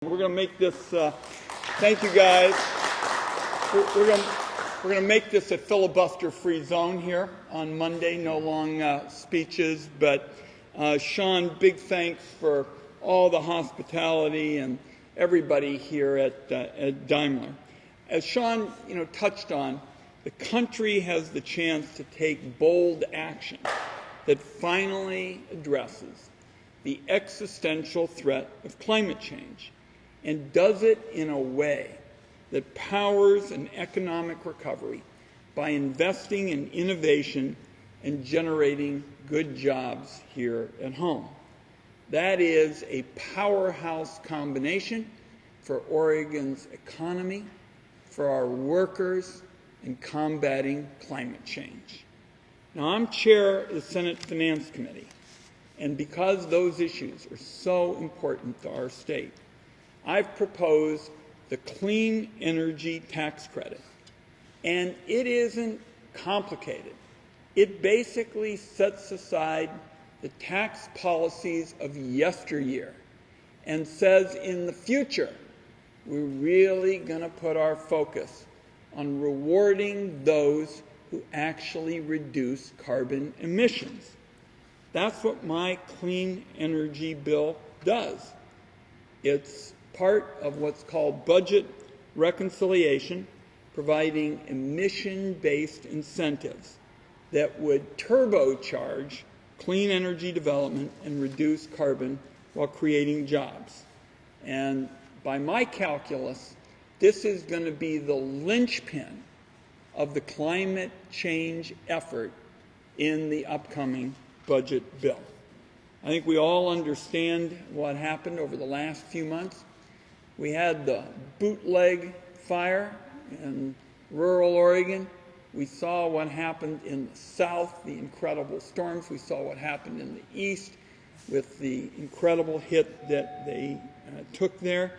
We're going to make this, thank you guys. We're going to make this a filibuster-free zone here on Monday. No long speeches, but Sean, big thanks for all the hospitality and everybody here at Daimler. As Sean, touched on, the country has the chance to take bold action that finally addresses the existential threat of climate change, and does it in a way that powers an economic recovery by investing in innovation and generating good jobs here at home. That is a powerhouse combination for Oregon's economy, for our workers, and combating climate change. Now, I'm chair of the Senate Finance Committee, and because those issues are so important to our state, I've proposed the Clean Energy Tax Credit, and it isn't complicated. It basically sets aside the tax policies of yesteryear and says in the future, we're really going to put our focus on rewarding those who actually reduce carbon emissions. That's what my clean energy bill does. It's part of what's called budget reconciliation, providing emission-based incentives that would turbocharge clean energy development and reduce carbon while creating jobs. And by my calculus, this is going to be the linchpin of the climate change effort in the upcoming budget bill. I think we all understand what happened over the last few months. We had the bootleg fire in rural Oregon. We saw what happened in the south, the incredible storms. We saw what happened in the east with the incredible hit that they took there.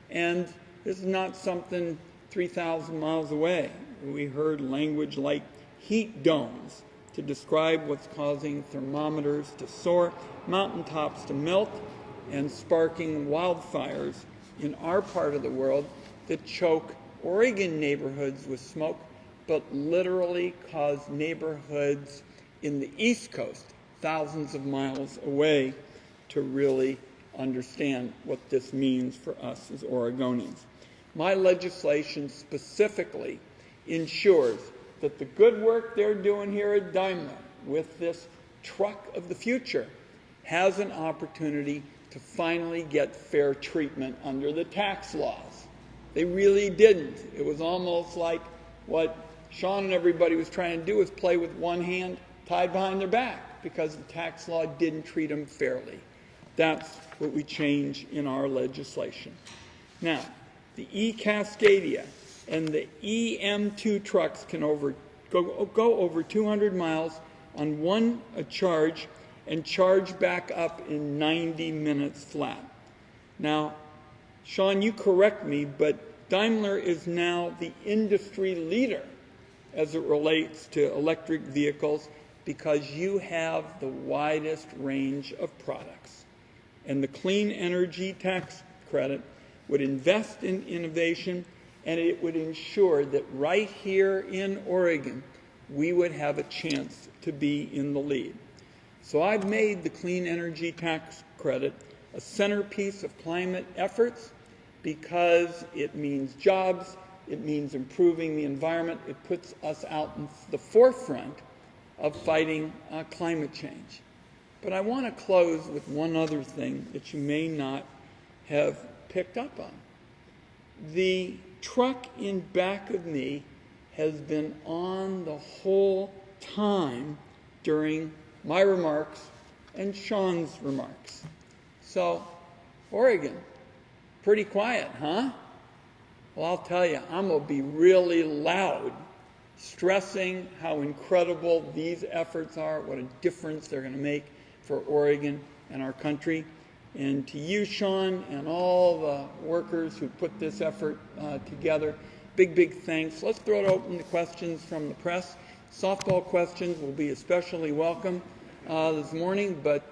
And this is not something 3,000 miles away. We heard language like heat domes to describe what's causing thermometers to soar, mountaintops to melt, and sparking wildfires in our part of the world that choke Oregon neighborhoods with smoke, but literally cause neighborhoods in the East Coast, thousands of miles away, to really understand what this means for us as Oregonians. My legislation specifically ensures that the good work they're doing here at Daimler with this truck of the future has an opportunity to finally get fair treatment under the tax laws. They really didn't. It was almost like what Sean and everybody was trying to do was play with one hand tied behind their back because the tax law didn't treat them fairly. That's what we change in our legislation. Now, the E-Cascadia and the EM2 trucks can go over 200 miles on one charge and charge back up in 90 minutes flat. Now, Sean, you correct me, but Daimler is now the industry leader as it relates to electric vehicles because you have the widest range of products. And the Clean Energy Tax Credit would invest in innovation, and it would ensure that right here in Oregon, we would have a chance to be in the lead. So I've made the Clean Energy Tax Credit a centerpiece of climate efforts because it means jobs, it means improving the environment, it puts us out in the forefront of fighting climate change. But I want to close with one other thing that you may not have picked up on. The truck in back of me has been on the whole time during my remarks and Sean's remarks. So, Oregon, pretty quiet, huh? Well, I'll tell you, I'm going to be really loud, stressing how incredible these efforts are, what a difference they're going to make for Oregon and our country. And to you, Sean, and all the workers who put this effort together, big thanks. Let's throw it open to questions from the press. Softball questions will be especially welcome this morning, but